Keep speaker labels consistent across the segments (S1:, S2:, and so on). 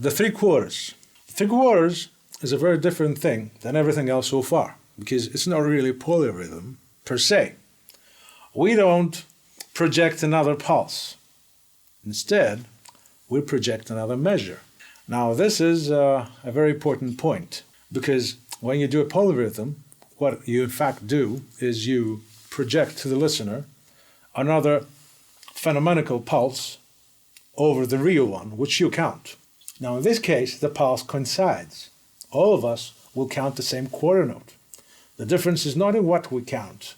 S1: the 3/4. 3/4 is a very different thing than everything else so far, because it's not really a polyrhythm per se. We don't project another pulse. Instead, we project another measure. Now, this is a very important point, because when you do a polyrhythm, what you in fact do is you project to the listener another phenomenon pulse over the real one, which you count. Now, in this case, the pulse coincides. All of us will count the same quarter note. The difference is not in what we count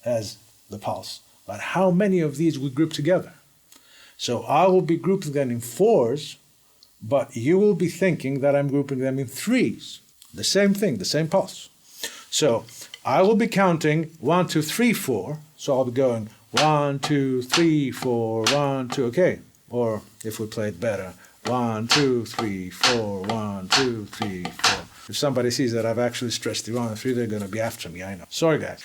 S1: as the pulse, but how many of these we group together. So I will be grouping them in 4s, but you will be thinking that I'm grouping them in 3s. The same thing, the same pulse. So I will be counting 1, 2, 3, 4. So I'll be going 1, 2, 3, 4, 1, 2, okay. Or if we play it better, 1, 2, 3, 4, 1, 2, 3, 4. If somebody sees that I've actually stretched the 1 and 3, they're going to be after me, I know. Sorry, guys.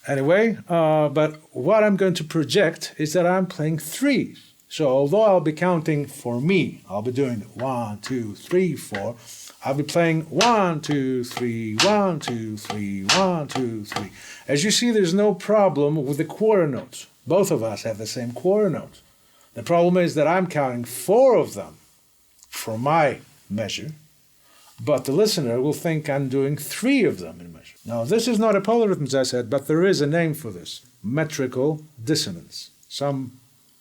S1: Anyway, but what I'm going to project is that I'm playing 3s. So although I'll be counting for me, I'll be doing 1, 2, 3, 4. I'll be playing 1, 2, 3, 1, 2, 3, 1, 2, 3. As you see, there's no problem with the quarter notes. Both of us have the same quarter note. The problem is that I'm counting 4 of them for my measure, but the listener will think I'm doing 3 of them in measure. Now, this is not a polyrhythm, as I said, but there is a name for this: metrical dissonance. Some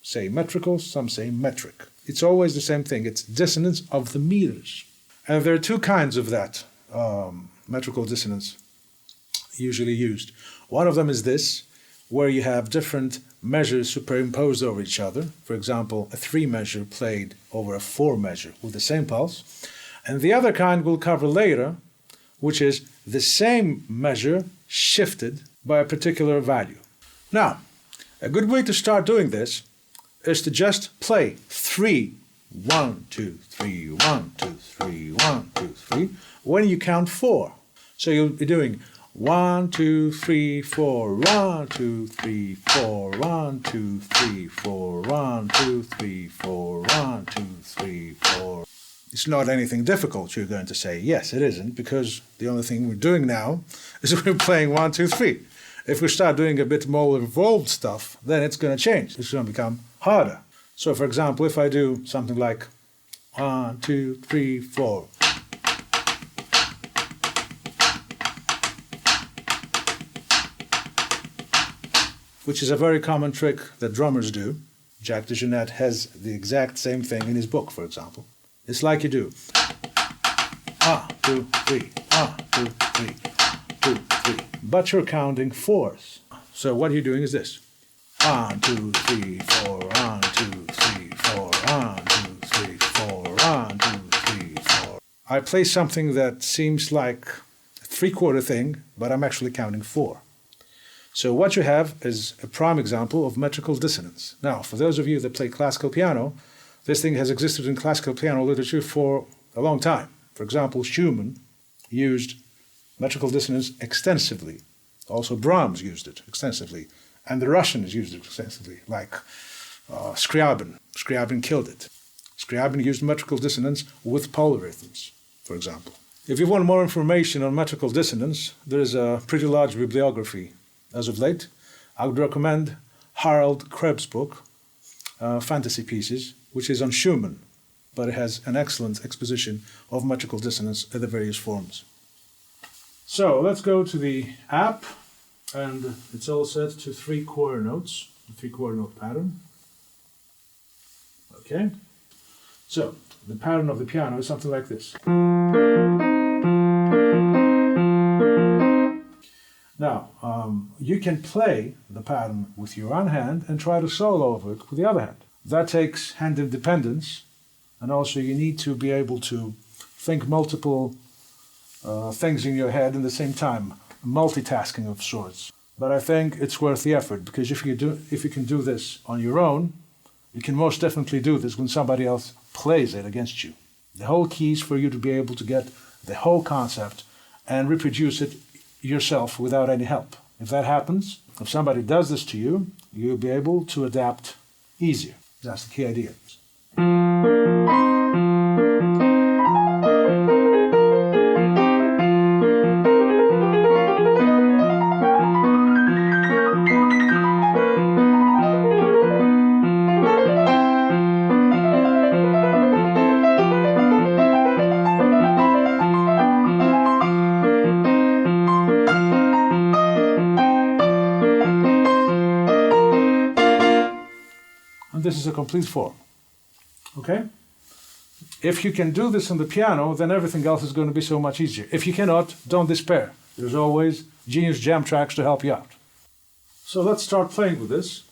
S1: say metrical, some say metric. It's always the same thing. It's dissonance of the meters. And there are 2 kinds of that metrical dissonance usually used. One of them is this, where you have different measures superimposed over each other. For example, a 3 measure played over a 4 measure with the same pulse. And the other kind we'll cover later, which is the same measure shifted by a particular value. Now, a good way to start doing this is to just play 3, 1, 2, 3, 1, 2, 3, 1, 2, 3, when you count 4. So you'll be doing 1, 2, 3, 4, 1, 2, 3, 4, 1, 2, 3, 4, 1, 2, 3, 4, 1, 2, 3, 4. It's not anything difficult, you're going to say. Yes, it isn't, because the only thing we're doing now is we're playing 1, 2, 3. If we start doing a bit more involved stuff, then it's going to change. It's going to become harder. So, for example, if I do something like 1, 2, 3, 4. Which is a very common trick that drummers do. Jack DeJohnette has the exact same thing in his book, for example. It's like you do 1, 2, 3, 1, 2, 3, 2, 3. But you're counting 4s. So what you're doing is this: 1, 2, 3, 4, 1, 2, 3, 4, 1, 2, 3, 4, 1, 2, 3, 4. I play something that seems like a 3/4 thing, but I'm actually counting 4. So what you have is a prime example of metrical dissonance. Now, for those of you that play classical piano, this thing has existed in classical piano literature for a long time. For example, Schumann used metrical dissonance extensively. Also, Brahms used it extensively. And the Russians used it extensively, like Scriabin. Scriabin killed it. Scriabin used metrical dissonance with polyrhythms, for example. If you want more information on metrical dissonance, there is a pretty large bibliography as of late. I would recommend Harold Krebs' book, Fantasy Pieces, which is on Schumann, but it has an excellent exposition of metrical dissonance in the various forms. So let's go to the app, and it's all set to 3 quarter notes, the 3 quarter note pattern. Okay, so the pattern of the piano is something like this. Now, you can play the pattern with your one hand and try to solo over it with the other hand. That takes hand independence, and also you need to be able to think multiple things in your head at the same time, multitasking of sorts. But I think it's worth the effort, because if you can do this on your own, you can most definitely do this when somebody else plays it against you. The whole key is for you to be able to get the whole concept and reproduce it yourself without any help. If that happens, if somebody does this to you, you'll be able to adapt easier. That's the key idea. this is a complete form. Okay? If you can do this on the piano, then everything else is going to be so much easier. If you cannot, don't despair. There's always Genius Jamtracks to help you out. So let's start playing with this.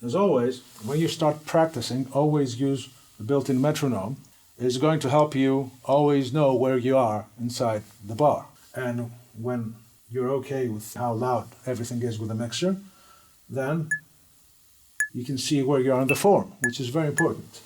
S1: As always, when you start practicing, always use the built-in metronome. It's going to help you always know where you are inside the bar. And when you're okay with how loud everything is with the mixer, then you can see where you are in the form, which is very important.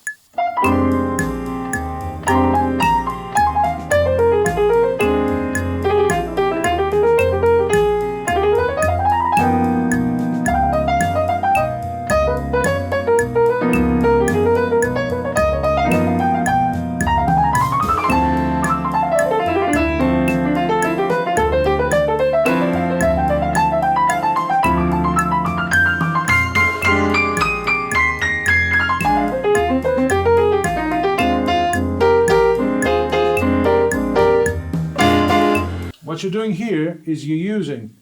S1: What you're doing here is you're using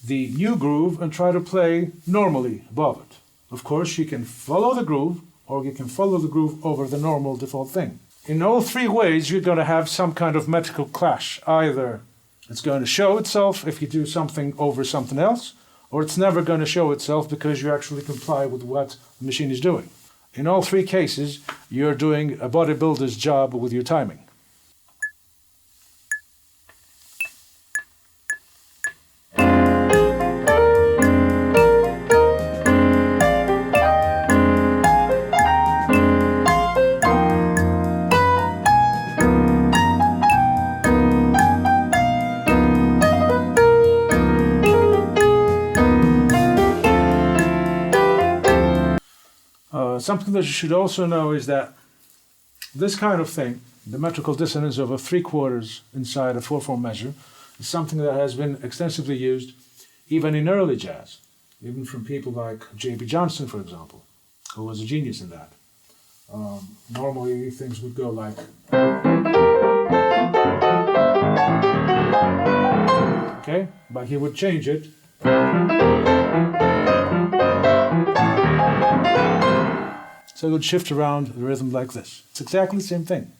S1: the new groove and try to play normally above it. Of course, you can follow the groove, or you can follow the groove over the normal default thing. In all three ways, you're going to have some kind of metrical clash. Either it's going to show itself if you do something over something else, or it's never going to show itself because you actually comply with what the machine is doing. In all three cases, you're doing a bodybuilder's job with your timing. Something that you should also know is that this kind of thing, the metrical dissonance over 3/4 inside a 4/4 measure, is something that has been extensively used even in early jazz, even from people like J.B. Johnston, for example, who was a genius in that. Normally things would go like... Okay, but he would change it. So it would shift around the rhythm like this. It's exactly the same thing.